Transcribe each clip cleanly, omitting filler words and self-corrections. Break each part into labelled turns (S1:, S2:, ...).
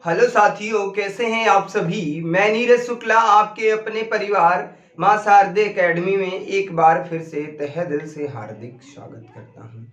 S1: Hello साथियों, कैसे हैं आप सभी। मैं नीरज शुक्ला आपके अपने परिवार मां शारदे एकेडमी में एक बार फिर से तहे दिल से हार्दिक स्वागत करता हूं।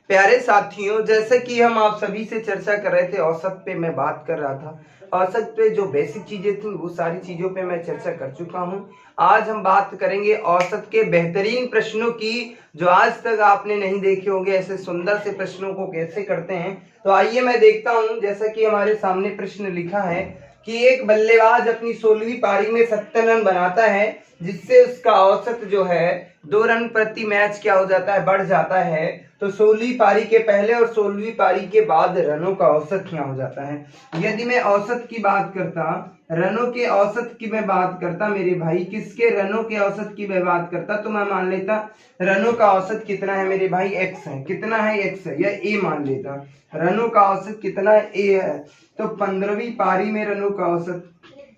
S1: प्यारे साथियों, जैसे कि हम आप सभी से चर्चा कर रहे थे, औसत पे मैं बात कर रहा था। औसत पे जो बेसिक चीजें थी वो सारी चीजों पे मैं चर्चा कर चुका हूं। आज हम बात करेंगे औसत के बेहतरीन प्रश्नों की, जो आज तक आपने नहीं देखे होंगे। ऐसे सुंदर से प्रश्नों को कैसे करते हैं, तो आइए मैं देखता हूं। जैसा कि हमारे सामने प्रश्न लिखा है कि एक बल्लेबाज अपनी 16वीं पारी में 70 रन बनाता है, जिससे उसका औसत जो है 2 रन प्रति मैच क्या हो जाता है, बढ़ जाता है। तो 16वीं पारी के पहले और 16वीं पारी के बाद रनों का औसत क्या हो जाता है। यदि मैं औसत की बात करता, रनों के औसत की मैं बात करता मेरे भाई, किसके रनों के औसत की मैं बात करता, तो मैं मान लेता रनों का औसत कितना है मेरे भाई, एक्स है। कितना है, एक्स है, या ए मान लेता। रनों का औसत कितना है, ए है। तो 15वीं पारी में रनों का औसत,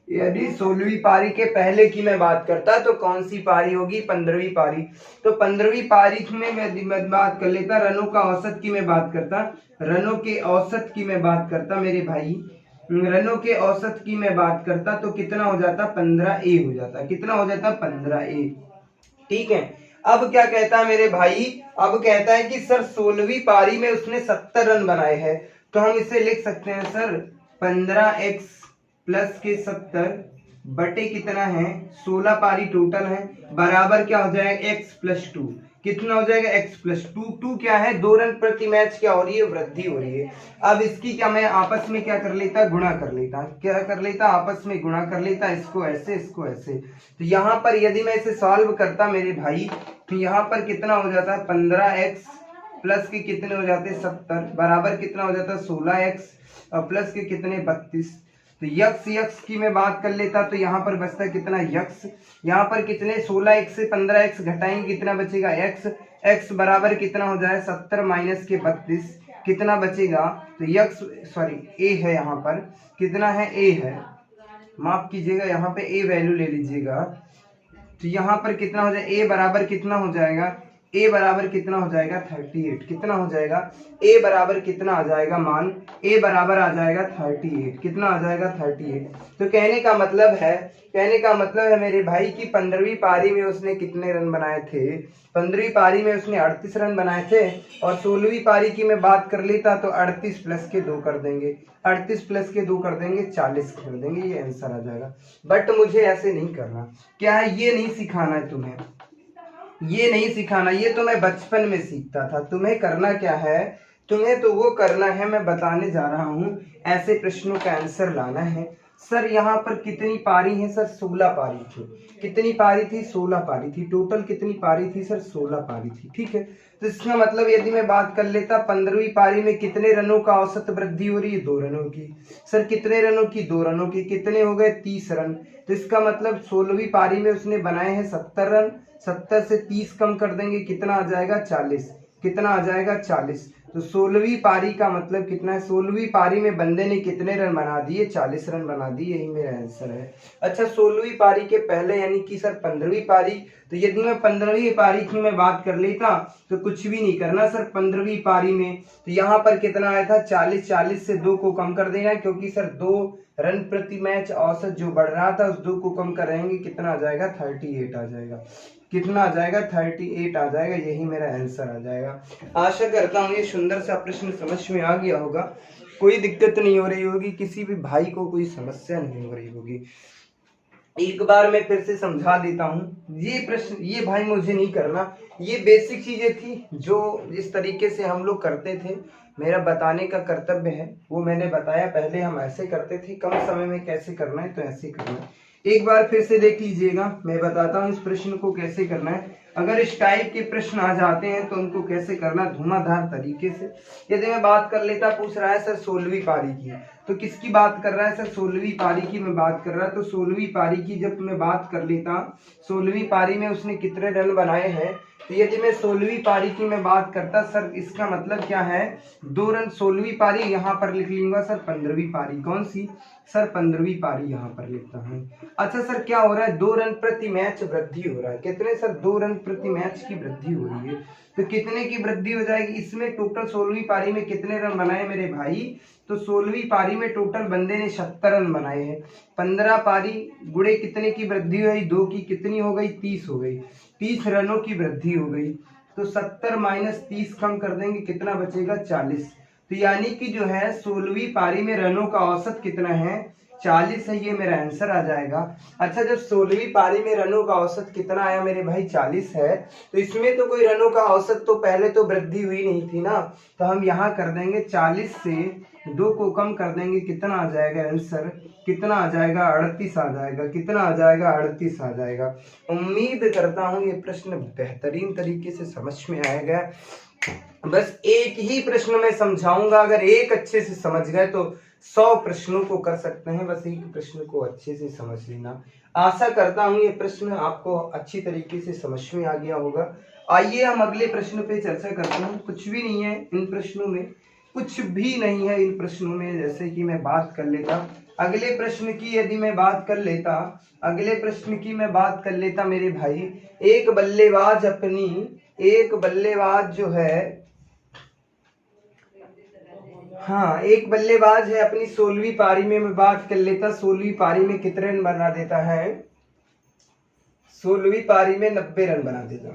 S1: यदि 16वीं पारी के पहले की मैं बात करता तो कौन सी पारी होगी, 15वीं पारी। तो 15वीं पारी में मैं बात कर लेता, रनों का औसत की मैं बात करता, रनों के औसत की मैं बात करता मेरे भाई, रनों के औसत की मैं बात करता तो कितना हो जाता, 15A हो जाता। कितना हो जाता, 15A। ठीक है। अब क्या कहता है मेरे भाई, अब कहता है कि सर 16वीं पारी में उसने 70 रन बनाए हैं। तो हम इसे लिख सकते हैं सर 15x प्लस के 70 बटे कितना है, 16 पारी टोटल है, बराबर क्या हो जाएगा, x प्लस 2। कितना हो जाएगा, x प्लस 2। 2 क्या है, 2 रन प्रति मैच क्या हो रही है, वृद्धि हो रही है। अब इसकी क्या मैं आपस में क्या कर लेता, गुणा कर लेता। क्या कर लेता, आपस में गुणा कर लेता, इसको ऐसे इसको ऐसे। तो यहाँ पर यदि मैं इसे सॉल्व करता मेरे भाई, तो यहाँ पर कितना हो जाता है, 15x प्लस के कितने हो जाते हैं, 70 बराबर कितना हो जाता है, 16x और प्लस के कितने, 32। तो यक्स यक्स की मैं बात कर लेता तो यहाँ पर बचता है कितना, यक्स। यहाँ पर कितने, 16x से 15x घटाएंगे कितना बचेगा, x। x बराबर कितना हो जाए, 70 माइनस के 32, कितना बचेगा। तो यक्स सॉरी a है, यहाँ पर कितना है, a है, माफ कीजिएगा, यहाँ पे a वैल्यू ले लीजिएगा। तो यहाँ पर कितना हो जाएगा, a बराबर कितना हो जाएगा, a बराबर कितना हो जाएगा, 38। कितना हो जाएगा, a बराबर कितना आ जाएगा, मान a बराबर आ जाएगा 38। कितना आ जाएगा, 38। तो कहने का मतलब है, कहने का मतलब है मेरे भाई की 15वीं पारी में उसने कितने रन बनाए थे, 15वीं पारी में उसने 38 रन बनाए थे। और 16वीं पारी की मैं बात कर लेता तो 38 प्लस के 2 कर देंगे, 38 प्लस के 2 कर देंगे, 40 कर देंगे, ये आंसर आ जाएगा। बट मुझे ऐसे नहीं करना। क्या है, ये नहीं सिखाना है तुम्हें, ये नहीं सिखाना, ये तो मैं बचपन में सीखता था। तुम्हें करना क्या है, तुम्हें तो वो करना है, मैं बताने जा रहा हूं। ऐसे प्रश्नों का आंसर लाना है। सर यहाँ पर कितनी पारी है, सर 16 पारी थी। कितनी पारी थी, 16 पारी थी। टोटल कितनी पारी थी सर, 16 पारी थी। ठीक है। तो इसका मतलब यदि मैं बात कर लेता, 15वीं पारी में कितने रनों का औसत वृद्धि हो रही है, 2 रनों की। सर कितने रनों की, 2 रनों की। कितने हो गए, 30 रन। तो इसका मतलब 16वीं पारी में उसने बनाए हैं 70 रन। 70 से 30 कम कर देंगे, कितना आ जाएगा, 40। कितना आ जाएगा, 40। तो 16वीं पारी का मतलब कितना है, 16वीं पारी में बंदे ने कितने रन बना दिए, 40 रन बना दिए। यही मेरा आंसर है। अच्छा, 16वीं पारी के पहले यानी कि सर 15वीं पारी। तो यदि मैं 15वीं पारी की मैं बात कर लेता तो कुछ भी नहीं करना सर, 15वीं पारी में तो यहाँ पर कितना आया था, 40। 40 से 2 को कम कर देना, क्योंकि सर 2 रन प्रति मैच औसत जो बढ़ रहा था, उस 2 को कम करेंगे, कितना आ जाएगा, 38 आ जाएगा। कितना आ जाएगा, 38 आ जाएगा। यही मेरा आंसर आ जाएगा। आशा करता हूँ ये सुंदर सा प्रश्न समझ में आ गया होगा। कोई दिक्कत नहीं हो रही होगी, किसी भी भाई को कोई समस्या नहीं हो रही होगी। एक बार मैं फिर से समझा देता हूँ। ये प्रश्न, ये भाई मुझे नहीं करना, ये बेसिक चीजें थी जो जिस तरीके से हम लोग करते थे, मेरा बताने का कर्तव्य है, वो मैंने बताया। पहले हम ऐसे करते थे, कम समय में कैसे करना है तो ऐसे करना है। एक बार फिर से देख लीजिएगा, मैं बताता हूँ इस प्रश्न को कैसे करना है। अगर इस टाइप के प्रश्न आ जाते हैं तो उनको कैसे करना धुआंधार तरीके से। यदि मैं बात कर लेता, पूछ रहा है सर 16वीं पारी की, तो किसकी बात कर रहा है सर, 16वीं पारी की मैं बात कर रहा। तो 16वीं पारी की जब मैं बात कर लेता, 16वीं पारी में उसने कितने रन बनाए हैं, तो यदि मैं 16वीं पारी की मैं बात करता सर, इसका मतलब क्या है, 2 रन 16वीं पारी, यहाँ पर लिख लूंगा सर 15वीं पारी। कौन सी सर, 15वीं पारी यहाँ पर लिखता हूँ। अच्छा सर, क्या हो रहा है, 2 रन प्रति मैच वृद्धि हो रहा है। कितने सर, 2 रन प्रति मैच की वृद्धि हो रही है। तो कितने की वृद्धि हो जाएगी इसमें, टोटल 16वीं पारी में कितने रन बनाए मेरे भाई, तो 16वीं पारी में टोटल बंदे ने 76 रन बनाए हैं। 15 पारी गुणे कितने की वृद्धि हुई, 2 की कितनी हो गई, 30 हो गई, 30 रनों की वृद्धि हो गई। तो 70 माइनस 30 कम कर देंगे, कितना बचेगा, 40। तो यानी कि जो है 16वीं पारी में रनों का औसत कितना है, 40 है, ये मेरा आंसर आ जाएगा। अच्छा, जब 16वीं पारी में रनों का औसत कितना आया मेरे भाई, 40 है, तो इसमें तो कोई रनों का औसत तो पहले तो वृद्धि हुई नहीं थी ना, तो हम यहाँ कर देंगे 40 से 2 को कम कर देंगे, कितना आ जाएगा आंसर, कितना आ जाएगा, 38 आ जाएगा। कितना आ जाएगा, 38 आ जाएगा। उम्मीद करता हूँ ये प्रश्न बेहतरीन तरीके से समझ में आएगा। बस एक ही प्रश्न में समझाऊंगा, अगर एक अच्छे से समझ गए तो 100 प्रश्नों को कर सकते हैं। बस एक प्रश्न को अच्छे से समझ लेना। आशा करता हूं ये प्रश्न आपको अच्छी तरीके से समझ में आ गया होगा। आइए हम अगले प्रश्न पे चर्चा करते हैं। कुछ भी नहीं है इन प्रश्नों में, कुछ भी नहीं है इन प्रश्नों में। जैसे कि मैं बात कर लेता अगले प्रश्न की, यदि मैं बात कर लेता अगले प्रश्न की मैं बात कर लेता मेरे भाई, एक बल्लेबाज जो है, हाँ, एक बल्लेबाज है, अपनी 16वीं पारी में मैं बात कर लेता, 16वीं पारी में कितने रन बना देता है, 16वीं पारी में 90 रन बना देता।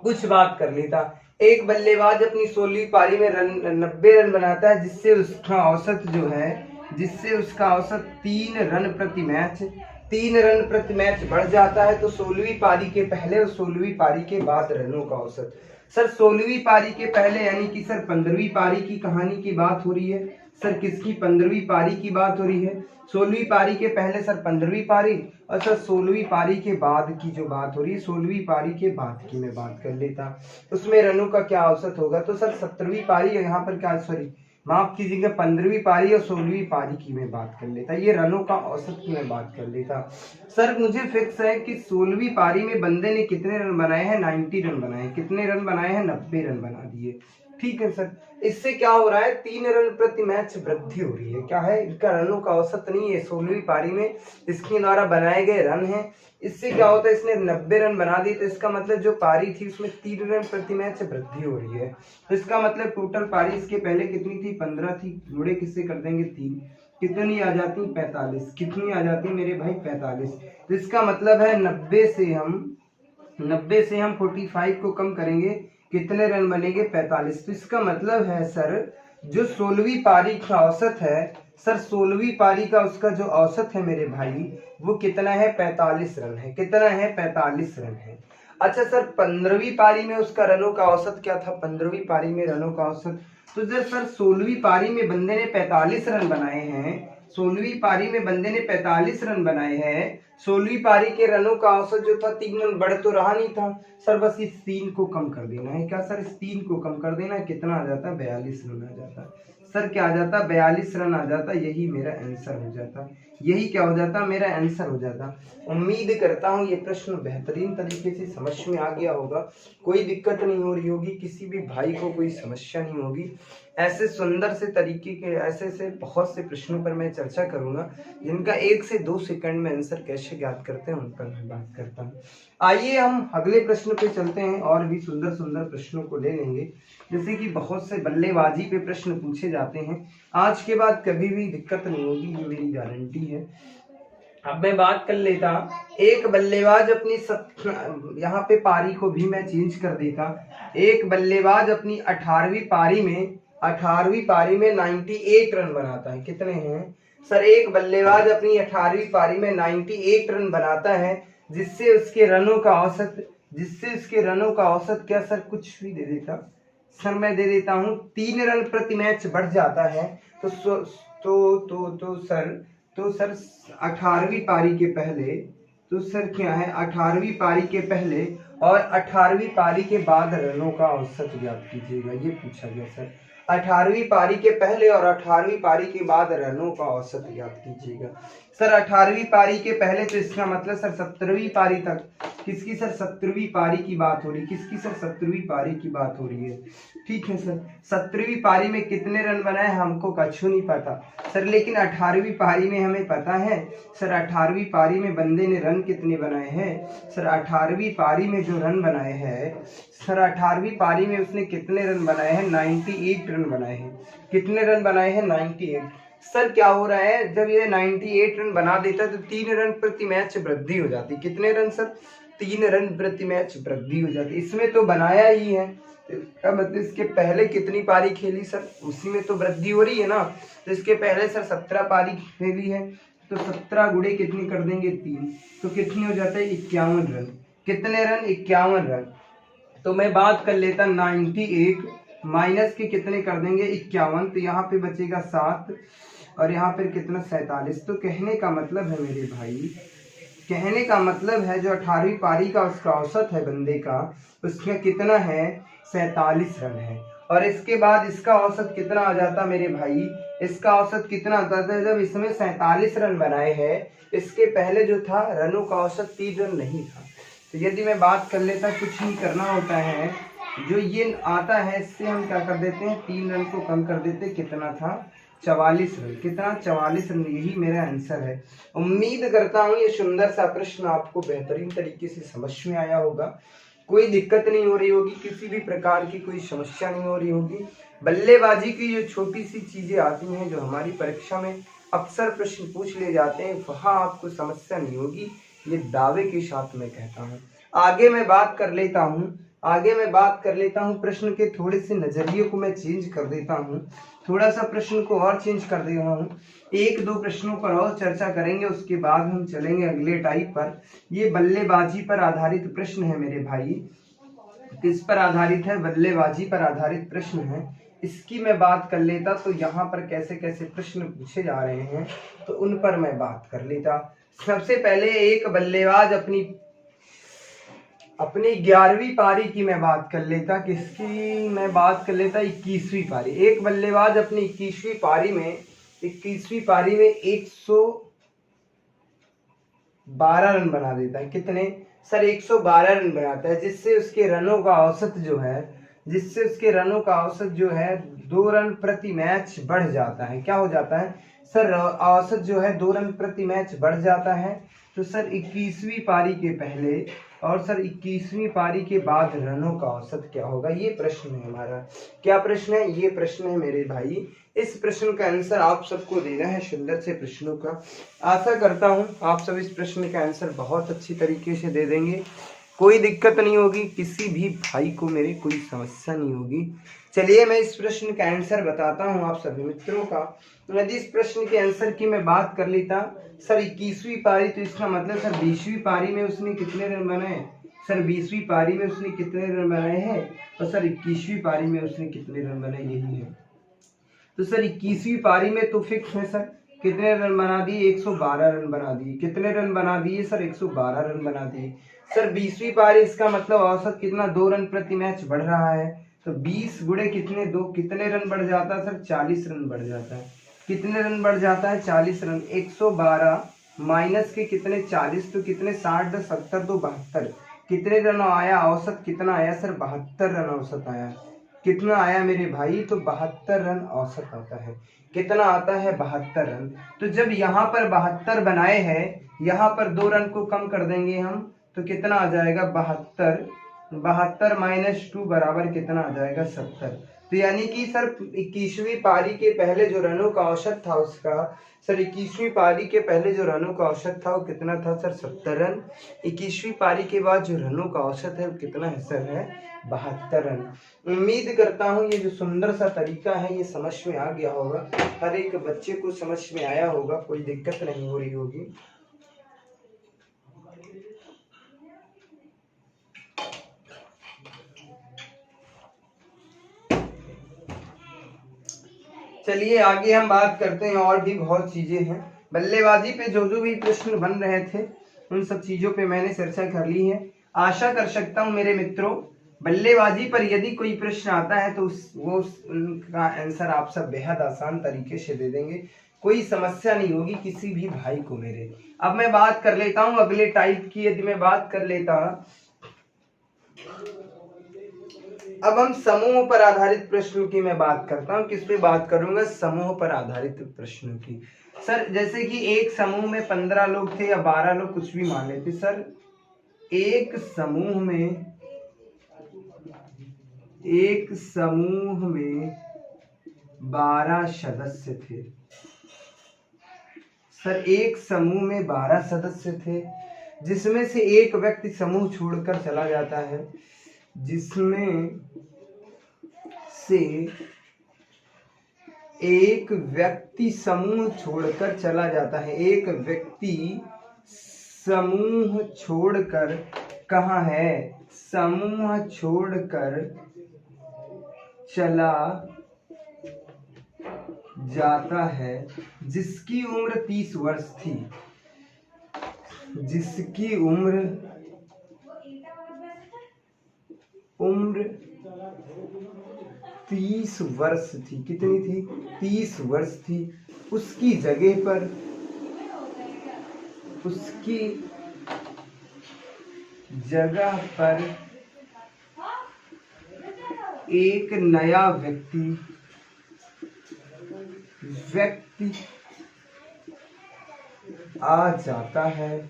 S1: कुछ बात कर लेता, एक बल्लेबाज अपनी 16वीं पारी में 90 रन बनाता है, जिससे उसका औसत 3 रन प्रति मैच बढ़ जाता है। तो 16वीं पारी के पहले और 16वीं पारी के बाद रनों का औसत, सर 16वीं पारी के पहले यानी कि सर 15वीं पारी की कहानी की बात हो रही है। सर किसकी, 15वीं पारी की बात हो रही है। 16वीं पारी के पहले सर 15वीं पारी, और सर 16वीं पारी के बाद की जो बात हो रही है, 16वीं पारी के बाद की मैं बात कर लेता, उसमें रनों का क्या औसत होगा। तो सर 17वीं पारी, यहाँ पर क्या, सॉरी माफ कीजिएगा, 15वीं पारी और 16वीं पारी की मैं बात कर लेता, ये रनों का औसत की मैं बात कर लेता। सर मुझे फिक्स है कि 16वीं पारी में बंदे ने कितने रन बनाए हैं, 90 रन बनाए। कितने रन बनाए हैं, 90 रन बना दिए। ठीक है सर, इससे क्या हो रहा है, 3 रन प्रति मैच वृद्धि हो रही है। क्या है, इनका रनों का औसत नहीं है, 16वीं पारी में इसके द्वारा बनाए गए रन हैं। इससे क्या होता है, इसने 90 रन बना दिए, तो इसका मतलब जो पारी थी उसमें 3 रन प्रति मैच वृद्धि हो रही है। तो इसका मतलब टोटल पारी इसके पहले कितनी थी, 15 थी, जुड़े किससे कर देंगे, 3, कितनी आ जाती, 45। कितनी आ जाती मेरे भाई, 45। तो इसका मतलब है 90 से हम 45 को कम करेंगे, कितने रन बनेंगे, 45। तो इसका मतलब है सर, जो 16वीं पारी का औसत है, सर 16वीं पारी का उसका जो औसत है मेरे भाई, वो कितना है, 45 रन है। कितना है, 45 रन है। अच्छा सर, 15वीं पारी में उसका रनों का औसत क्या था, 15वीं पारी में रनों का औसत, तो जब सर 16वीं पारी में बंदे ने 45 रन बनाए हैं, 16वीं पारी में बंदे ने 45 रन बनाए हैं, 16वीं पारी के रनों का औसत जो था 3 रन, बढ़ तो रहा नहीं था सर, बस इस 3 को कम कर देना है। क्या सर, इस 3 को कम कर देना, कितना आ जाता, 42 रन आ जाता सर। क्या आ जाता, 42 रन आ जाता। यही मेरा आंसर हो जाता, यही क्या हो जाता, मेरा आंसर हो जाता। उम्मीद करता हूँ ये प्रश्न बेहतरीन तरीके से समझ में आ गया होगा, कोई दिक्कत नहीं हो रही होगी, किसी भी भाई को कोई समस्या नहीं होगी। ऐसे सुंदर से तरीके के ऐसे बहुत से प्रश्नों पर मैं चर्चा करूंगा, जिनका 1 से 2 सेकंड में आंसर कैसे ज्ञात करते हैं उन पर मैं बात करता हूँ। आइए हम अगले प्रश्न पे चलते हैं, और भी सुंदर सुंदर प्रश्नों को ले लेंगे। जैसे कि बहुत से बल्लेबाजी पे प्रश्न पूछे जाते हैं, आज के बाद कभी भी दिक्कत नहीं होगी, ये मेरी गारंटी है। अब मैं बात कर लेता, एक बल्लेबाज अपनी यहाँ पे पारी को भी मैं चेंज कर देता। एक बल्लेबाज अपनी 18वीं पारी में 98 रन बनाता है। कितने हैं सर, एक बल्लेबाज अपनी 18वीं पारी में 98 रन बनाता है, जिससे उसके रनों का औसत क्या सर, कुछ भी दे देता सर, मैं दे देता हूँ 3 रन प्रति मैच बढ़ जाता है। तो सर 18वीं पारी के पहले, तो सर क्या है, 18वीं पारी के पहले और 18वीं पारी के बाद रनों का औसत ज्ञात कीजिएगा, ये पूछा गया सर। 18वीं पारी के पहले और 18वीं पारी के बाद रनों का औसत ज्ञात कीजिएगा। सर 18वीं पारी के पहले तो इसका मतलब सर 17वीं पारी तक, किसकी सर 17वीं पारी की बात हो रही, किसकी सर 17वीं पारी की बात हो रही है। ठीक है सर, 17वीं पारी में कितने रन बनाए हमको कछु नहीं पता सर, लेकिन 18वीं पारी में हमें पता है सर। 18वीं पारी में बंदे ने रन कितने बनाए हैं सर, 18वीं पारी में जो रन बनाए हैं सर, 18वीं पारी में उसने कितने रन बनाए हैं, 98 रन बनाए हैं। कितने रन बनाए हैं, 98। सर क्या हो रहा है, जब ये 98 रन बना देता है तो 3 रन प्रति मैच वृद्धि हो जाती। कितने रन सर, 3 रन प्रति मैच वृद्धि हो जाती। इसमें तो बनाया ही है, मतलब इसके पहले कितनी पारी खेली सर, उसी में तो वृद्धि हो रही है ना। तो इसके पहले सर 17 पारी खेली है, तो 17 गुणे कितनी कर देंगे 3, तो कितनी हो जाता है 51 रन। कितने रन, 51 रन। तो मैं बात कर लेता 98 माइनस के कितने कर देंगे 51, तो यहाँ पे बचेगा 7 और यहाँ पर कितना 47। तो कहने का मतलब है मेरे भाई, कहने का मतलब है जो 18वीं पारी का उसका औसत है बंदे का, उसमें कितना है 47 रन है। और इसके बाद इसका औसत कितना आ जाता मेरे भाई, इसका औसत कितना आता था जब इसमें 47 रन बनाए हैं। इसके पहले जो था रनों का औसत 3 रन नहीं था। तो यदि मैं बात कर लेता, कुछ नहीं करना होता है, जो ये आता है इससे हम क्या कर देते हैं, 3 रन को कम कर देते, कितना था 44 रन। कितना, 44 रन। यही मेरा आंसर है। उम्मीद करता हूँ ये सुंदर सा प्रश्न आपको बेहतरीन तरीके से समझ में आया होगा, कोई दिक्कत नहीं हो रही होगी, किसी भी प्रकार की कोई समस्या नहीं हो रही होगी। बल्लेबाजी की जो छोटी सी चीजें आती हैं जो हमारी परीक्षा में अक्सर प्रश्न पूछ ले जाते हैं, वहाँ आपको समस्या नहीं होगी, ये दावे के साथ मैं कहता हूँ। आगे मैं बात कर लेता हूँ, प्रश्न के थोड़े से नजरिए को मैं चेंज कर देता हूँ, थोड़ा सा प्रश्न को और चेंज कर दे रहा हूँ। 1-2 प्रश्नों पर और चर्चा करेंगे, उसके बाद हम चलेंगे अगले टाइप पर। ये बल्लेबाजी पर आधारित प्रश्न है मेरे भाई। किस पर आधारित है, बल्लेबाजी पर आधारित प्रश्न है। इसकी मैं बात कर लेता तो यहाँ पर कैसे कैसे प्रश्न पूछे जा रहे हैं तो उन पर मैं बात कर लेता। सबसे पहले एक बल्लेबाज अपनी 11वीं पारी की मैं बात कर लेता। किसकी मैं बात कर लेता, 21वीं पारी। एक बल्लेबाज अपनी 21वीं पारी में 112 रन बना देता है। कितने सर, 112 रन बनाता है, जिससे उसके रनों का औसत जो है 2 रन प्रति मैच बढ़ जाता है। क्या हो जाता है सर, औसत जो है 2 रन प्रति मैच बढ़ जाता है। तो सर 21वीं पारी के पहले और सर 21वीं पारी के बाद रनों का औसत क्या होगा, ये प्रश्न है हमारा। क्या प्रश्न है, ये प्रश्न है मेरे भाई। इस प्रश्न का आंसर आप सबको देना है, सुंदर से प्रश्नों का। आशा करता हूं आप सब इस प्रश्न का आंसर बहुत अच्छी तरीके से दे देंगे, कोई दिक्कत नहीं होगी, किसी भी भाई को मेरे कोई समस्या नहीं होगी। चलिए मैं इस प्रश्न का आंसर बताता हूं आप सभी मित्रों का। यदि इस प्रश्न के आंसर की मैं बात कर लेता सर 21वीं पारी, तो इसका मतलब सर 20वीं पारी में उसने कितने रन बनाए, सर 20वीं पारी में उसने कितने रन बनाए हैं, और सर 21वीं पारी में उसने कितने रन बनाए, यही है। तो सर 21वीं पारी में तो फिक्स है सर, कितने रन बना दिए, 112 रन बना दिए। कितने रन बना दिए सर, 112 रन बना दिए। सर 20वीं पारी, इसका मतलब औसत कितना, 2 रन प्रति मैच बढ़ रहा है। तो 20 गुणे कितने 2, कितने रन बढ़ जाता है सर, 40 रन बढ़ जाता है। कितने रन बढ़ जाता है, 40 रन। 112 माइनस के कितने 40, तो कितने 60 70 तो 72। कितने रन आया, औसत कितना आया सर, 72 रन औसत आया। कितना आया मेरे भाई, तो 72 रन औसत आता है। कितना आता है, 72 रन। तो जब यहाँ पर 72 बनाए हैं, यहाँ पर 2 रन को कम कर देंगे हम, तो कितना आ जाएगा 72 माइनस 2 बराबर कितना आ जाएगा 70। तो यानी कि सर 21वीं पारी के पहले जो रनों का औसत था उसका, सर 21वीं पारी के पहले जो रनों का औसत था वो कितना था सर, 70 रन। 21वीं पारी के बाद जो रनों का औसत है वो कितना है सर, है 72 रन। उम्मीद करता हूँ ये जो सुंदर सा तरीका है ये समझ में आ गया होगा, हर एक बच्चे को समझ में आया होगा, कोई दिक्कत नहीं हो रही होगी। चलिए आगे हम बात करते हैं, और भी बहुत चीजें हैं। बल्लेबाजी पे जो भी प्रश्न बन रहे थे उन सब चीजों पे मैंने चर्चा कर ली है। आशा कर सकता हूं मेरे मित्रों बल्लेबाजी पर यदि कोई प्रश्न आता है तो उनका आंसर आप सब बेहद आसान तरीके से दे देंगे, कोई समस्या नहीं होगी किसी भी भाई को मेरे। अब मैं बात कर लेता हूं अगले टाइप की, यदि मैं बात कर लेता, अब हम समूह पर आधारित प्रश्नों की मैं बात करता हूं। किस पे बात करूंगा? समूह पर आधारित प्रश्नों की। सर जैसे कि एक समूह में 15 लोग थे या 12 लोग, कुछ भी मान लेते सर। एक समूह में 12 सदस्य थे। सर एक समूह में 12 सदस्य थे, जिसमें से एक व्यक्ति समूह छोड़कर चला जाता है, जिसमें से एक व्यक्ति समूह छोड़कर चला जाता है। एक व्यक्ति समूह छोड़कर, कहाँ है? समूह छोड़कर चला जाता है, जिसकी उम्र 30 वर्ष थी। जिसकी उम्र 30 वर्ष थी। कितनी थी? 30 वर्ष थी। उसकी जगह पर एक नया व्यक्ति आ जाता है।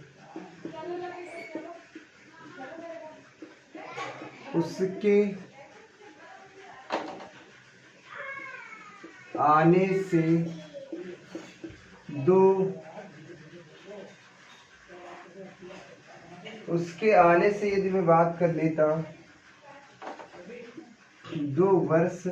S1: उसके आने से यदि मैं बात कर लेता, 2 वर्ष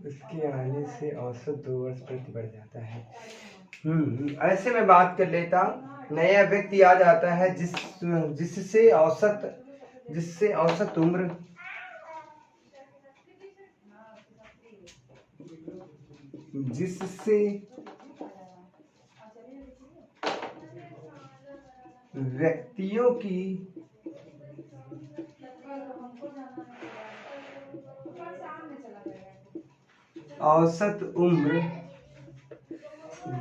S1: उसके आने से औसत 2 वर्ष प्रति बढ़ जाता है। ऐसे में बात कर लेता, नया व्यक्ति आ जाता है जिससे औसत उम्र व्यक्तियों की औसत उम्र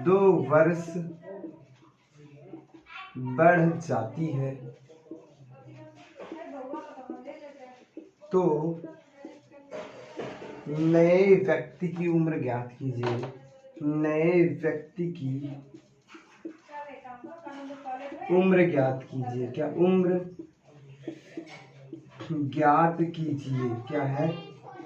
S1: 2 वर्ष बढ़ जाती है, तो नए व्यक्ति की उम्र ज्ञात कीजिए। नए व्यक्ति की उम्र ज्ञात कीजिए। क्या? उम्र ज्ञात कीजिए। क्या है?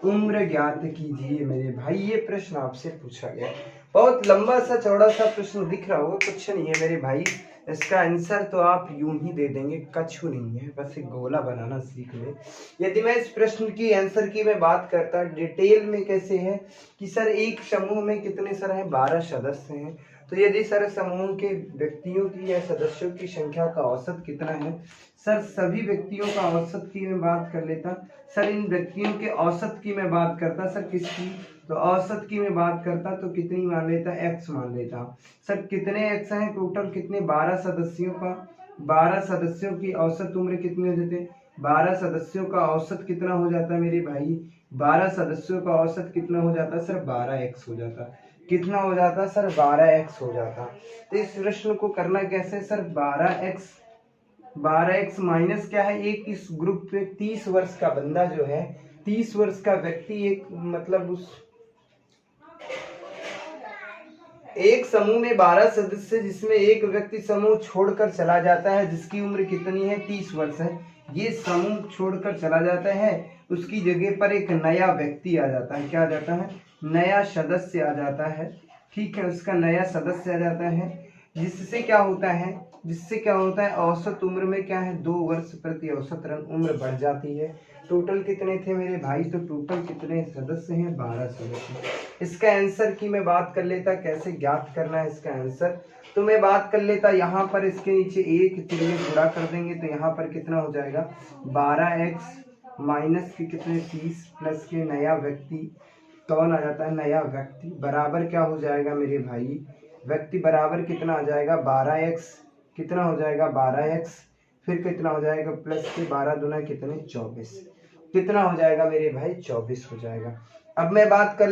S1: उम्र ज्ञात कीजिए मेरे भाई। ये प्रश्न आपसे पूछा गया, बहुत लंबा सा चौड़ा सा प्रश्न दिख रहा होगा, कुछ नहीं है मेरे भाई। इसका आंसर तो आप यूं ही दे देंगे, कछु नहीं है, बस एक गोला बनाना सीख ले। यदि मैं इस प्रश्न की आंसर की मैं बात करता डिटेल में, कैसे है कि सर एक समूह में कितने सर हैं? 12 सदस्य हैं। तो यदि सर समूह के व्यक्तियों की या सदस्यों की संख्या का औसत कितना है? सर सभी व्यक्तियों का औसत की मैं बात कर लेता। सर इन व्यक्तियों के औसत की मैं बात करता। सर किसकी? तो औसत की मैं बात करता तो कितनी मान लेता? x मान लेता। सर कितने x हैं टोटल? कितने? 12 सदस्यों का। 12 सदस्यों की औसत उम्र कितनी हो जाती है? 12 सदस्यों का औसत कितना हो जाता है मेरे भाई? 12 सदस्यों का औसत कितना हो जाता? सर 12x हो जाता। कितना हो जाता? सर 12x हो जाता। तो इस प्रश्न को करना कैसे? सर 12x माइनस क्या है? एक इस ग्रुप पे 30 वर्ष का बंदा जो है, 30 वर्ष का व्यक्ति, एक मतलब उस एक समूह में 12 सदस्य, जिसमें एक व्यक्ति समूह छोड़कर चला जाता है, जिसकी उम्र कितनी है? 30 वर्ष है। ये समूह छोड़कर चला जाता है, उसकी जगह पर एक नया व्यक्ति आ जाता है। क्या आ जाता है? नया सदस्य आ जाता है। ठीक है, उसका नया सदस्य आ जाता है, जिससे क्या होता है? औसत उम्र में क्या है? 2 वर्ष प्रति औसत उम्र बढ़ जाती है। टोटल कितने थे मेरे भाई? तो टोटल कितने सदस्य हैं? 12 सदस्य। इसका आंसर की मैं बात कर लेता, कैसे ज्ञात करना है इसका आंसर, तो मैं बात कर लेता यहाँ पर इसके नीचे एक तीन गुणा कर देंगे तो यहाँ पर कितना हो जाएगा? 12x माइनस के कितने? 30 प्लस के नया व्यक्ति, कौन आ जाता है? नया व्यक्ति, बराबर क्या हो जाएगा मेरे भाई? व्यक्ति बराबर कितना हो जाएगा 12x, कितना हो जाएगा 12x, फिर कितना हो जाएगा प्लस के 12 दूना कितने 24, कितना हो जाएगा मेरे भाई 24 हो जाएगा। अब मैं बात कर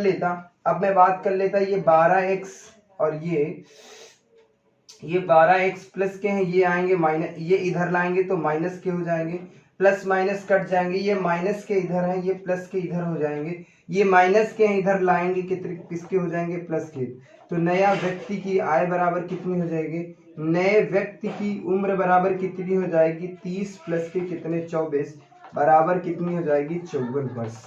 S1: लेता ये 12x और ये 12x प्लस के हैं, ये आएंगे माइनस, ये इधर लाएंगे तो माइनस के हो जाएंगे, प्लस माइनस कट जाएंगे, ये माइनस के इधर है, ये प्लस के इधर हो जाएंगे, ये माइनस के इधर लाएंगे किसके हो जाएंगे प्लस के। तो नया व्यक्ति की आय बराबर कितनी हो जाएगी, नए व्यक्ति की उम्र बराबर कितनी हो जाएगी 30 प्लस के कितने 24 बराबर कितनी हो जाएगी 54 वर्ष।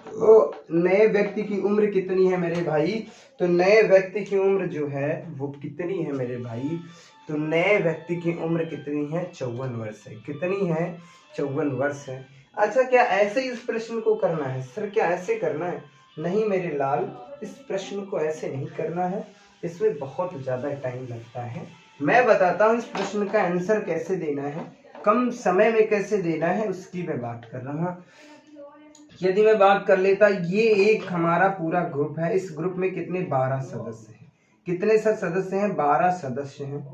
S1: तो नए व्यक्ति की उम्र कितनी है मेरे भाई, तो नए व्यक्ति की उम्र जो है वो कितनी है मेरे भाई, तो नए व्यक्ति की उम्र कितनी है 54 वर्ष है, कितनी है 54 वर्ष है। अच्छा, क्या ऐसे ही इस प्रश्न को करना है सर, क्या ऐसे करना है? नहीं मेरे लाल, इस प्रश्न को ऐसे नहीं करना है, इसमें बहुत ज्यादा टाइम लगता है। मैं बताता हूँ इस प्रश्न का आंसर कैसे देना है, कम समय में कैसे देना है, उसकी मैं बात कर रहा हूँ। यदि मैं बात कर लेता, ये एक हमारा पूरा ग्रुप है, इस ग्रुप में कितने 12 सदस्य हैं, कितने सर सदस्य हैं 12 सदस्य हैं।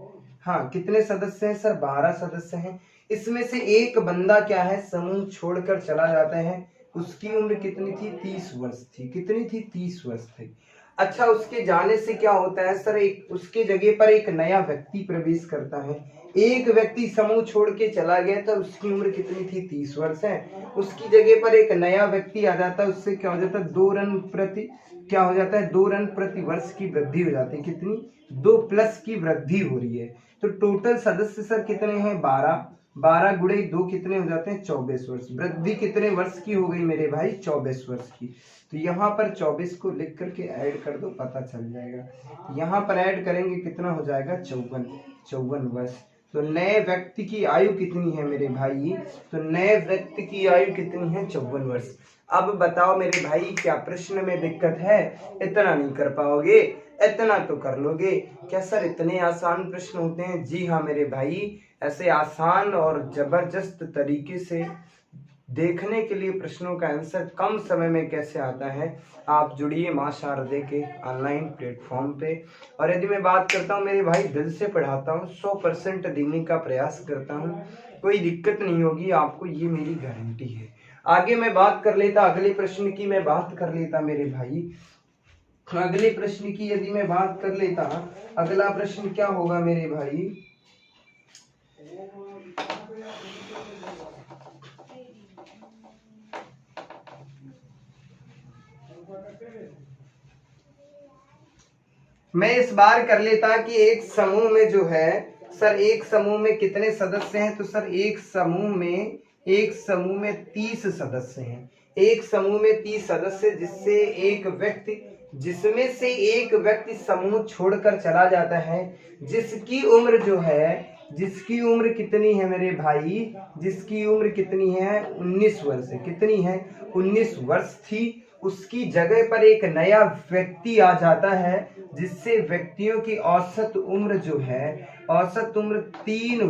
S1: हाँ, कितने सदस्य हैं सर 12 सदस्य हैं। इसमें से एक बंदा क्या है समूह छोड़कर चला जाता है, उसकी उम्र कितनी थी 30 वर्ष थी, कितनी थी 30 वर्ष थी। अच्छा, उसके जाने से क्या होता है सर, एक उसके जगह पर एक नया व्यक्ति प्रवेश करता है। एक व्यक्ति समूह छोड़ के चला गया था, उसकी उम्र कितनी थी 30 वर्ष है, उसकी जगह पर एक नया व्यक्ति आ जाता है, उससे क्या हो जाता है 2 रन प्रति, क्या हो जाता है 2 रन प्रति वर्ष की वृद्धि हो जाती है, कितनी 2 प्लस की वृद्धि हो रही है। तो टोटल सदस्य सर कितने हैं 12, 12 गुणे 2 कितने हो जाते हैं 24 वर्ष। वृद्धि कितने वर्ष की हो गई मेरे भाई 24 वर्ष की। तो यहाँ पर 24 को लिख करके ऐड कर दो, पता चल जाएगा। यहाँ पर ऐड करेंगे कितना हो जाएगा 54 वर्ष। तो नए व्यक्ति की आयु कितनी है मेरे भाई, तो नए व्यक्ति की आयु कितनी है 54 वर्ष। अब बताओ मेरे भाई, क्या प्रश्न में दिक्कत है? इतना नहीं कर पाओगे, इतना तो कर लोगे क्या सर? इतने आसान प्रश्न होते हैं? जी हाँ मेरे भाई, ऐसे आसान और जबरदस्त तरीके से देखने के लिए प्रश्नों का आंसर कम समय में कैसे आता है, आप जुड़िए मां शारदे के ऑनलाइन प्लेटफॉर्म पे। और यदि मैं बात करता हूँ मेरे भाई, दिल से पढ़ाता हूँ, 100% देने का प्रयास करता हूँ, कोई दिक्कत नहीं होगी आपको, ये मेरी गारंटी है। आगे मैं बात कर लेता, अगले प्रश्न की मैं बात कर लेता मेरे भाई। अगले प्रश्न की यदि मैं बात कर लेता, अगला प्रश्न क्या होगा मेरे भाई, मैं इस बार कर लेता कि एक समूह में जो है सर, एक समूह में कितने सदस्य हैं, तो सर एक समूह में 30 सदस्य हैं। एक समूह में 30 सदस्य, जिसमें से एक व्यक्ति समूह छोड़कर चला जाता है, जिसकी उम्र जो है, जिसकी उम्र कितनी है मेरे भाई, जिसकी उम्र कितनी है 19 वर्ष है, कितनी है 19 वर्ष थी। उसकी जगह पर एक नया व्यक्ति आ जाता है, जिससे व्यक्तियों की औसत उम्र जो है, औसत उम्र 3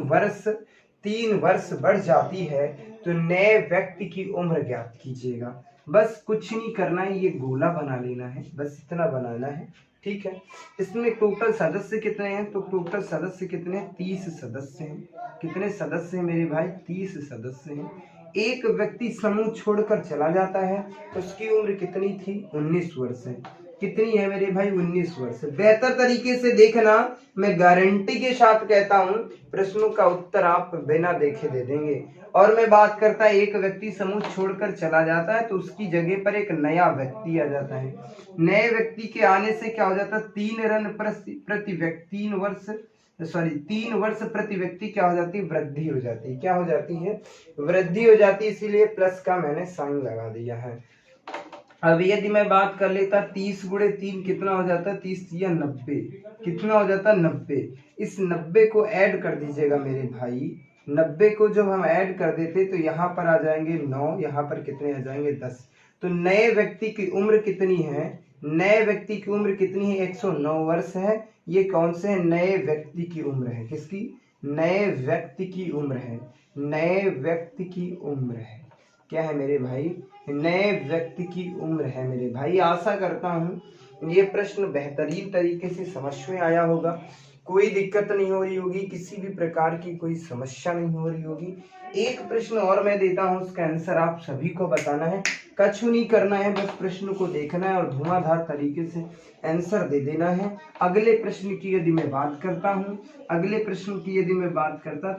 S1: वर्ष बढ़ जाती है। तो नए व्यक्ति की उम्र ज्ञात कीजिएगा। बस कुछ नहीं करना है, ये गोला बना लेना है, बस इतना बनाना है, ठीक है। इसमें टोटल सदस्य कितने हैं, तो टोटल सदस्य कितने हैं 30 सदस्य हैं। कितने सदस्य हैं मेरे भाई 30 सदस्य हैं। एक व्यक्ति समूह छोड़कर चला जाता है, उसकी उम्र कितनी थी 19 वर्ष है, कितनी है मेरे भाई 19 वर्ष। बेहतर तरीके से देखना, मैं गारंटी के साथ कहता हूं, प्रश्नों का उत्तर आप बिना देखे दे देंगे। और मैं बात करता है, एक व्यक्ति समूह छोड़कर चला जाता है, तो उसकी जगह पर एक नया व्यक्ति आ जाता है। नए व्यक्ति के आने से क्या हो जाता है 3 रन प्रति व्यक्ति 3 वर्ष प्रति व्यक्ति क्या हो जाती है वृद्धि हो जाती है, क्या हो जाती है वृद्धि हो जाती है, इसीलिए प्लस का मैंने साइन लगा दिया है। अब यदि मैं बात कर लेता 30 गुणे 3 कितना हो जाता है 30 या 90, कितना हो जाता है 90। इस 90 को ऐड कर दीजिएगा मेरे भाई। 90 को जब हम ऐड कर देते तो यहाँ पर आ जाएंगे 9, यहाँ पर कितने आ जाएंगे 10। तो नए व्यक्ति की उम्र कितनी है, नए व्यक्ति की उम्र कितनी है 109 वर्ष है। ये कौन से नए व्यक्ति की उम्र है, किसकी, नए व्यक्ति की उम्र है, नए व्यक्ति की उम्र है, क्या है मेरे भाई, नए व्यक्ति की उम्र है मेरे भाई। आशा करता हूं ये प्रश्न बेहतरीन तरीके से समझ में आया होगा, कोई दिक्कत नहीं हो रही होगी, किसी भी प्रकार की कोई समस्या नहीं हो रही होगी। एक प्रश्न और मैं देता हूं, उसका आंसर आप सभी को बताना है, कछु नहीं करना है, बस प्रश्न को देखना है और धुआंधार तरीके से आंसर दे देना है। अगले प्रश्न की यदि मैं बात करता हूं,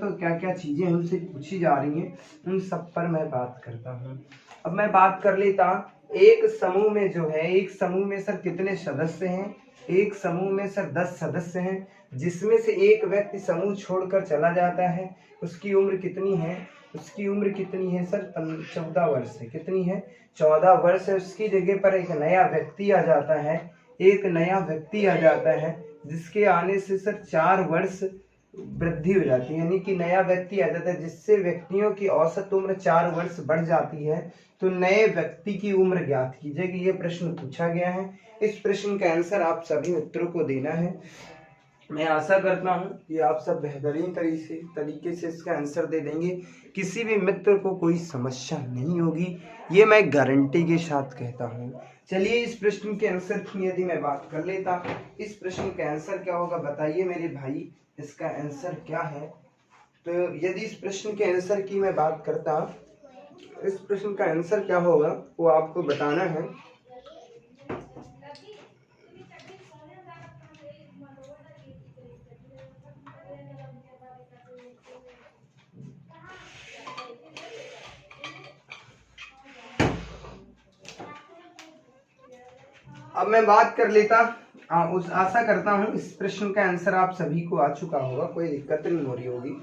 S1: तो क्या क्या चीजें हमसे पूछी जा रही हैं उन सब पर मैं बात करता हूं। अब मैं बात कर लेता, एक समूह में जो है, एक समूह में सर कितने सदस्य हैं? एक समूह में सर 10 सदस्य हैं, जिसमें से एक व्यक्ति समूह छोड़कर चला जाता है। उसकी उम्र कितनी है? उसकी उम्र कितनी है सर? 14 वर्ष है। कितनी है? 14 वर्ष है। उसकी जगह पर एक नया व्यक्ति आ जाता है, एक नया व्यक्ति आ जाता है, जिसके आने से सर 4 वर्ष वृद्धि हो जाती है, यानी कि नया व्यक्ति आ जाता है, जिससे व्यक्तियों की औसत उम्र 4 वर्ष बढ़ जाती है। तो नए व्यक्ति की उम्र ज्ञात कीजिए। ये प्रश्न पूछा गया है। इस प्रश्न का आंसर आप सभी मित्रों को देना है। मैं आशा करता हूं कि आप सब बेहतरीन तरीके से इसका आंसर दे देंगे, किसी भी मित्र को कोई समस्या नहीं होगी, ये मैं गारंटी के साथ कहता हूं। चलिए इस प्रश्न के आंसर की यदि मैं बात कर लेता, इस प्रश्न का आंसर क्या होगा बताइए मेरे भाई, इसका आंसर क्या है? तो यदि इस प्रश्न के आंसर की मैं बात करता, इस प्रश्न का आंसर क्या होगा वो आपको बताना है। अब मैं बात कर लेता, उस आशा करता हूं इस प्रश्न का आंसर आप सभी को आ चुका होगा, कोई दिक्कत नहीं हो रही होगी।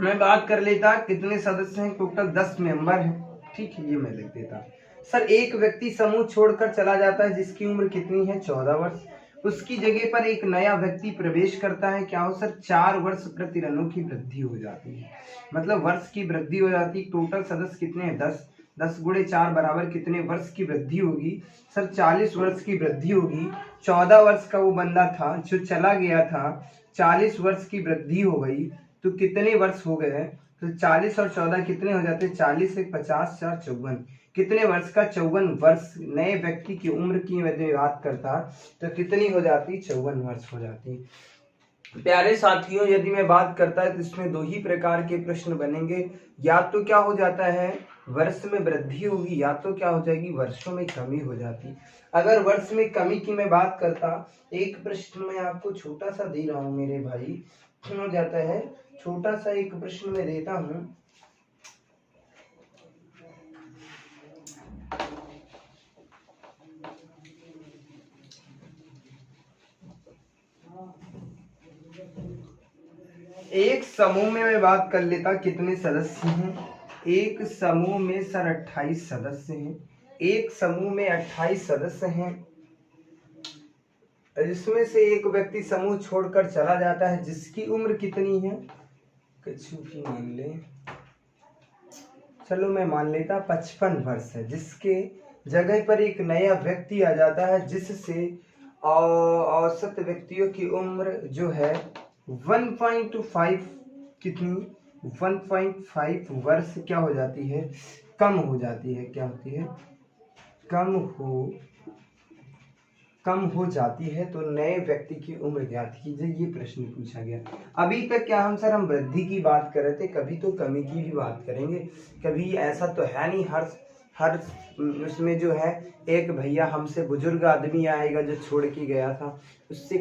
S1: मैं बात कर लेता, कितने सदस्य हैं? टोटल 10 मेंबर हैं। ठीक है, ये मैं लिख देता। सर एक व्यक्ति समूह छोड़कर चला जाता है, जिसकी उम्र कितनी है? 14 वर्ष। उसकी जगह पर एक नया व्यक्ति प्रवेश करता है, क्या हो सर? 4 वर्ष प्रति रनों की वृद्धि हो जाती है, मतलब वर्ष की वृद्धि हो जाती है। टोटल सदस्य कितने हैं? 10। 10 गुणे 4 बराबर कितने वर्ष की वृद्धि होगी सर? 40 वर्ष की वृद्धि होगी। 14 वर्ष का वो बंदा था जो चला गया था, 40 वर्ष की वृद्धि हो गई, तो कितने वर्ष हो गए? तो 40 और 14 कितने हो जाते हैं? 40 से 50, 4 54, कितने वर्ष का? 54 वर्ष। नए व्यक्ति की उम्र की यदि बात करता तो कितनी हो जाती? 54 वर्ष हो जाती। प्यारे साथियों, यदि मैं बात करता है तो इसमें 2 ही प्रकार के प्रश्न बनेंगे, या तो क्या हो जाता है वर्ष में वृद्धि होगी, या तो क्या हो जाएगी वर्षों में कमी हो जाती। अगर वर्ष में कमी की मैं बात करता, एक प्रश्न मैं आपको छोटा सा दे रहा हूं मेरे भाई, हो जाता है छोटा सा एक प्रश्न मैं देता हूं। एक समूह में मैं बात कर लेता, कितने सदस्य हैं? एक समूह में सर 28 सदस्य हैं। एक समूह में 28 सदस्य हैं, जिसमें से एक व्यक्ति समूह छोड़कर चला जाता है, जिसकी उम्र कितनी है? कुछ भी मान ले, चलो मैं मान लेता 55 वर्ष है। जिसके जगह पर एक नया व्यक्ति आ जाता है, जिससे औसत व्यक्तियों की उम्र जो है 1.5 कितनी? 1.5 वर्ष क्या हो जाती है? कम हो जाती है। क्या होती है? कम हो जाती है। तो नए व्यक्ति की उम्र ज्ञात कीजिए, ये प्रश्न पूछा गया। अभी तक क्या हम वृद्धि की बात कर रहे थे, कभी तो कमी की भी बात करेंगे। कभी ऐसा तो है नहीं हर उसमें जो है एक भैया हमसे बुजुर्ग आदमी आएगा जो छोड़ के गया था, उससे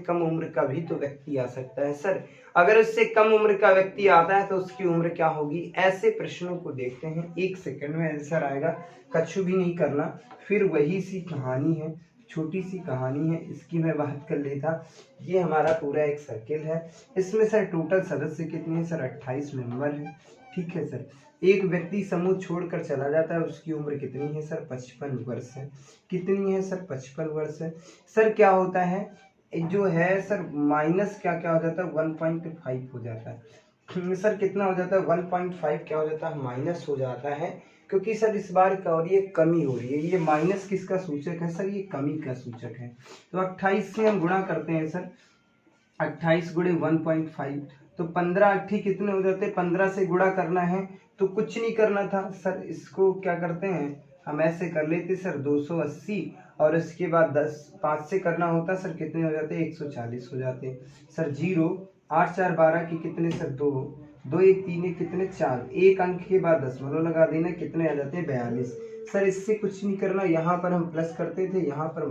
S1: कम उम्र का भी तो व्यक्ति आ सकता है सर। अगर उससे कम उम्र का व्यक्ति आता है तो उसकी उम्र क्या होगी? ऐसे प्रश्नों को देखते हैं, 1 सेकंड में आंसर आएगा, कछु भी नहीं करना। फिर वही सी कहानी है, छोटी सी कहानी है, इसकी मैं बात कर लेता। ये हमारा पूरा एक सर्किल है, इसमें सर टोटल सदस्य कितने हैं सर? 28 मेंबर हैं। ठीक है सर। एक व्यक्ति समूह छोड़कर चला जाता है, उसकी उम्र कितनी है सर? 55 वर्ष है। कितनी है सर? 55 वर्ष है। सर क्या होता है जो है सर माइनस क्या हो जाता है? 1.5 हो जाता है सर। कितना हो जाता है? 1.5 क्या हो जाता है? माइनस हो जाता है, क्योंकि सर इस बार क्या हो रही है? कमी हो रही है। ये माइनस किसका सूचक है सर? ये कमी का सूचक है। तो 28 से हम गुणा करते हैं सर, 28 गुणे 1.5, तो 15 8 कितने हो जाते हैं? 15 से गुणा करना है तो कुछ नहीं करना था सर, इसको क्या करते हैं हम ऐसे कर लेते सर 280 और इसके बाद 5 से करना होता सर कितने हो जाते 140 हो जाते सर। 0 8 4 12 के कितने सर 2 2 1 3 कितने 4 एक अंक के बाद दशमलव लगा देना कितने आ जाते हैं 42 सर। इससे कुछ नहीं करना, यहाँ पर हम प्लस करते थे यहाँ पर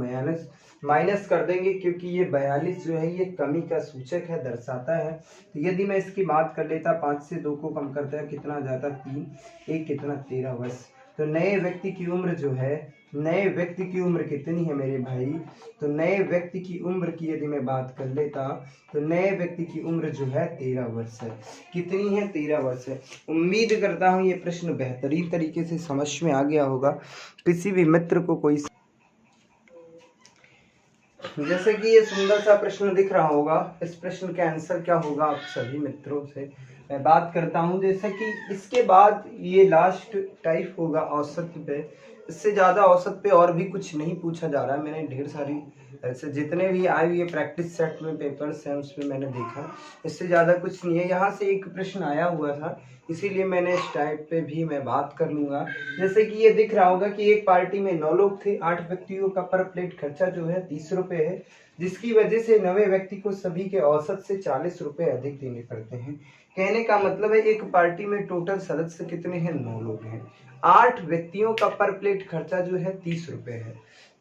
S1: माइनस कर देंगे क्योंकि ये 42 जो है ये कमी का सूचक है, दर्शाता है। तो यदि मैं इसकी बात कर लेता 5 से 2 को कम करता है कितना आ जाता 3 1 कितना 13 वर्ष। तो नए व्यक्ति की उम्र जो है, नए व्यक्ति की उम्र कितनी है मेरे भाई, तो नए व्यक्ति की उम्र की यदि मैं बात कर लेता तो नए व्यक्ति की उम्र जो है 13 वर्ष है। कितनी है 13 वर्ष है। उम्मीद करता हूँ ये प्रश्न बेहतरीन तरीके से समझ में आ गया होगा। किसी भी मित्र को कोई जैसे कि ये सुंदर सा प्रश्न दिख रहा होगा, इस प्रश्न का आंसर क्या होगा आप सभी मित्रों से मैं बात करता हूं। जैसे कि इसके बाद ये लास्ट टाइप होगा औसत पे, इससे ज़्यादा औसत पे और भी कुछ नहीं पूछा जा रहा है। मैंने ढेर सारी ऐसे जितने भी आए हुए प्रैक्टिस सेट में पेपर्स हैं उसमें मैंने देखा, इससे ज़्यादा कुछ नहीं है। यहाँ से एक प्रश्न आया हुआ था इसीलिए मैंने इस टाइप पे भी मैं बात कर लूँगा। जैसे कि ये दिख रहा होगा कि एक पार्टी में 9 लोग थे, 8 व्यक्तियों का पर प्लेट खर्चा जो है 30 रुपये है, जिसकी वजह से 9वें व्यक्ति को सभी के औसत से 40 रुपये अधिक देने पड़ते हैं। कहने का मतलब है एक पार्टी में टोटल सदस्य कितने हैं 9 लोग हैं, 8 व्यक्तियों का पर प्लेट खर्चा जो है 30 रुपये है।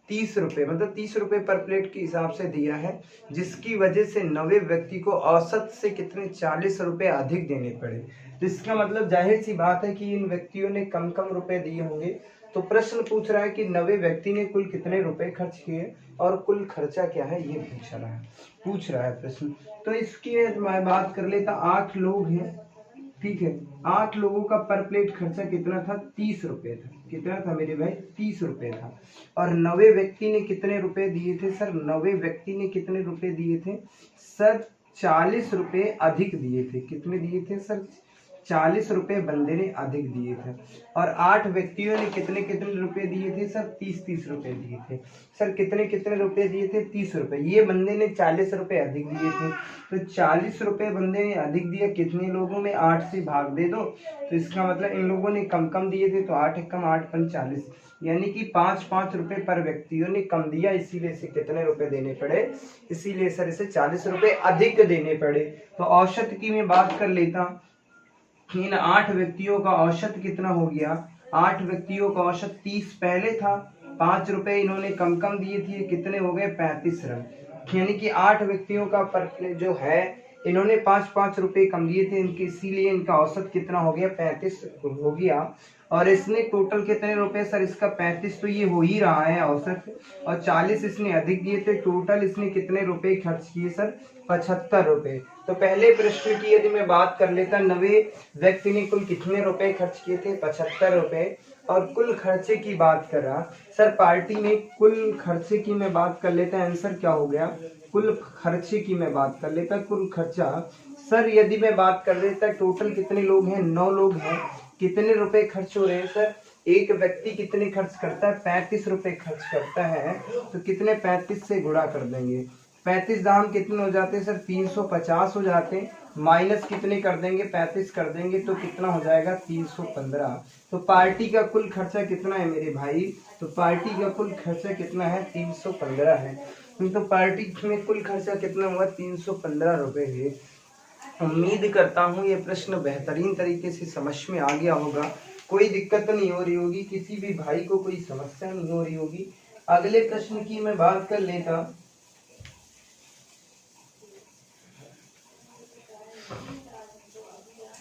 S1: 30 रुपये मतलब 30 रुपये पर प्लेट के हिसाब से दिया है, जिसकी वजह से 9वें व्यक्ति को औसत से कितने 40 रुपये अधिक देने पड़े। तो इसका मतलब जाहिर सी बात है कि इन व्यक्तियों ने कम रुपए दिए होंगे। तो प्रश्न पूछ रहा है कि 9वें व्यक्ति ने कुल कितने रुपए खर्च किए और कुल खर्चा क्या है ये पूछ रहा है प्रश्न। तो इसकी मैं बात कर लेता 8 लोग हैं, ठीक है, 8 लोगों का पर प्लेट खर्चा कितना था 30 रुपये था। कितना था मेरे भाई 30 रुपये था। और 9वें व्यक्ति ने कितने रुपए दिए थे सर, 9वें व्यक्ति ने कितने रुपए दिए थे सर 40 रुपये अधिक दिए थे। कितने दिए थे सर 40 रुपये बंदे ने अधिक दिए थे। और 8 व्यक्तियों ने कितने रुपए दिए थे सर 30 रुपए दिए थे। सर कितने रुपए दिए थे 30 रुपए, ये बंदे ने 40 रुपए अधिक दिए थे। तो 40 रुपए बंदे ने अधिक दिया, कितने लोगों में 8 से भाग दे दो, तो इसका मतलब इन लोगों ने कम दिए थे, तो 8 कम 8 5 40, यानी कि 5 रुपए पर व्यक्तियों ने कम दिया, इसीलिए इसे कितने रुपए देने पड़े, इसीलिए सर इसे 40 रुपए अधिक देने पड़े। तो औसत की मैं बात कर लेता, इन 8 व्यक्तियों का औसत कितना हो गया, 8 व्यक्तियों का औसत 30 पहले था, 5 रुपए इन्होंने कम दिए थे, कितने हो गए 35 रन, यानी कि 8 व्यक्तियों का पर प्लेट जो है इन्होंने 5 रुपए कम दिए थे इनके, इसीलिए इनका औसत कितना हो गया 35 हो गया। और इसने टोटल कितने रुपए सर, इसका 35 तो ये हो ही रहा है औसत, और 40 इसने अधिक दिए थे, टोटल इसने कितने रुपए खर्च किए सर 75 रुपए। तो पहले प्रश्न की यदि मैं बात कर लेता, 9वें व्यक्ति ने कुल कितने रुपए खर्च किए थे 75 रुपए। और कुल खर्चे की बात कर रहा सर, पार्टी में कुल खर्चे की मैं बात कर लेता, आंसर क्या हो गया, कुल खर्चे की मैं बात कर लेता, कुल खर्चा सर यदि मैं बात कर लेता टोटल कितने लोग हैं 9 लोग हैं, कितने रुपए खर्च हो रहे हैं सर, एक व्यक्ति कितने खर्च करता है 35 रुपए खर्च करता है, तो कितने 35 से गुणा कर देंगे, 35 दाम कितने हो जाते हैं सर 350 हो जाते हैं, माइनस कितने कर देंगे 35 कर देंगे तो कितना हो जाएगा 315। तो पार्टी का कुल खर्चा कितना है मेरे भाई, तो पार्टी का कुल खर्चा कितना है 315 है। तो पार्टी में कुल खर्चा कितना हुआ 315 रुपए है। उम्मीद करता हूँ ये प्रश्न बेहतरीन तरीके से समझ में आ गया होगा, कोई दिक्कत नहीं हो रही होगी, किसी भी भाई को कोई समस्या नहीं हो रही होगी। अगले प्रश्न की मैं बात कर लेता,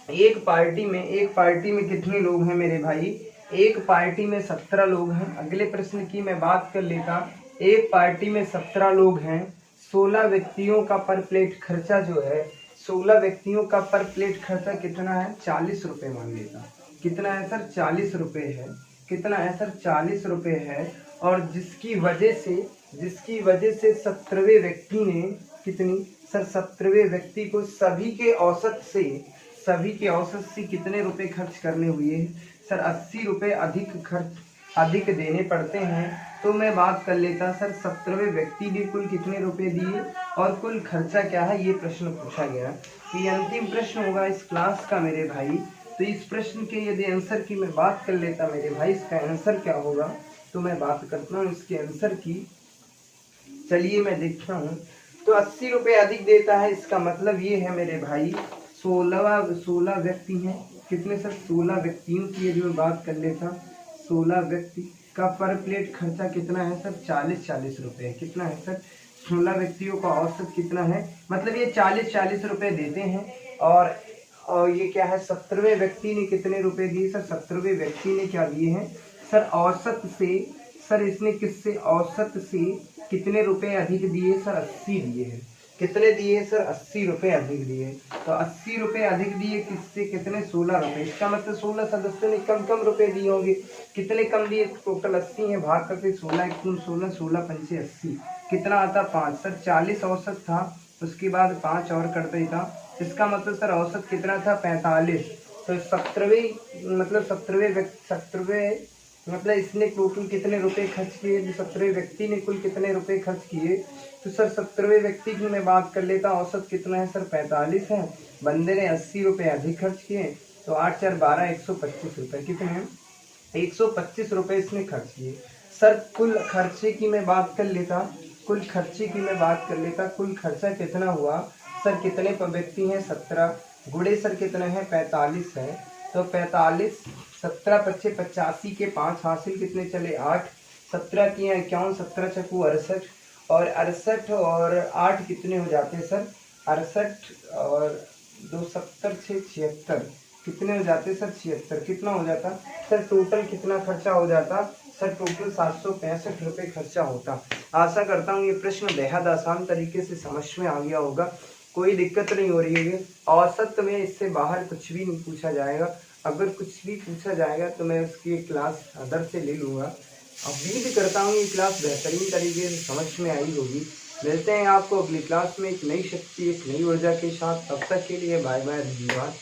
S1: एक पार्टी में कितने लोग हैं मेरे भाई, एक पार्टी में 17 लोग हैं। अगले प्रश्न की मैं बात कर लेता, एक पार्टी में 17 लोग हैं, 16 व्यक्तियों का पर प्लेट खर्चा जो है, 16 व्यक्तियों का पर प्लेट खर्चा कितना है 40 रुपये मान लेता, कितना है सर 40 रुपये है, कितना है सर 40 रुपये है। और जिसकी वजह से 17वें व्यक्ति ने कितनी सर, 17वें व्यक्ति को सभी के औसत से कितने रुपए खर्च करने हुए हैं सर 80 रुपये अधिक देने पड़ते हैं। तो मैं बात कर लेता सर 17वें व्यक्ति ने कुल कितने रुपए दिए और कुल खर्चा क्या है, ये प्रश्न पूछा गया। ये अंतिम प्रश्न होगा इस क्लास का मेरे भाई। तो तो इस प्रश्न के यदि आंसर की मैं बात कर लेता मेरे भाई, इसका आंसर क्या होगा, तो मैं बात करता हूँ इसके आंसर की। चलिए मैं देखता हूँ। तो 80 रुपये अधिक देता है, इसका मतलब ये है मेरे भाई 16 व्यक्ति हैं। कितने सर? 16 व्यक्तियों की यदि मैं बात कर लेता, 16 व्यक्ति का पर प्लेट खर्चा कितना है सर? 40 रुपये। कितना है सर? 16 व्यक्तियों का औसत कितना है? मतलब ये 40 रुपये देते हैं। और ये क्या है, 17वें व्यक्ति ने कितने रुपए दिए सर? 17वें व्यक्ति ने क्या दिए हैं सर? औसत से। सर इसने किससे? औसत से कितने रुपए अधिक दिए सर? 80 दिए हैं। कितने दिए सर? 80 रुपए अधिक दिए। तो 80 रुपए अधिक दिए किससे? कितने? 16 रुपए। इसका मतलब 16 सदस्यों ने कम रुपए दिए होंगे। कितने कम दिए? टोटल 80 है, भाग करके 16 1 16, 16 पंचे 80। कितना आता? 5। सर 40 औसत था, उसके बाद 5 और कर देता। इसका मतलब सर औसत कितना था? 45। तो 17वें मतलब इसने टोटल कितने रुपए खर्च किए? जो 17वें व्यक्ति ने कुल कितने रुपए खर्च किए? तो सर 17वें व्यक्ति की मैं बात कर लेता, औसत कितना है सर? 45 है। बंदे ने 80 रुपए अधिक खर्च किए, तो 8 4 12, 125 रुपए। कितने हैं? 125 रुपए इसने खर्च किए। सर कुल खर्चे की मैं बात कर लेता, कुल खर्चा कितना हुआ सर? कितने व्यक्ति हैं? 17 गुणे सर कितने हैं? 45 है। तो 45, 17 पच्चे 85 के 5 हासिल कितने चले? 8। 17 किए 51, 17 चकू 68, और 68 और 8 कितने हो जाते हैं सर? 68 और 2 70 6 76 कितने हो जाते सर? 76। कितना हो जाता सर? टोटल कितना खर्चा हो जाता सर? टोटल 765 रुपये खर्चा होता। आशा करता हूँ ये प्रश्न बेहद आसान तरीके से समझ में आ गया होगा, कोई दिक्कत नहीं हो रही है। औसत में इससे बाहर कुछ भी नहीं पूछा जाएगा। अगर कुछ भी पूछा जाएगा तो मैं उसकी क्लास अदर से ले लूँगा। उम्मीद करता हूँ ये क्लास बेहतरीन तरीके से समझ में आई होगी। मिलते हैं आपको अगली क्लास में एक नई शक्ति, एक नई ऊर्जा के साथ। तब तक के लिए बाय बाय, धन्यवाद।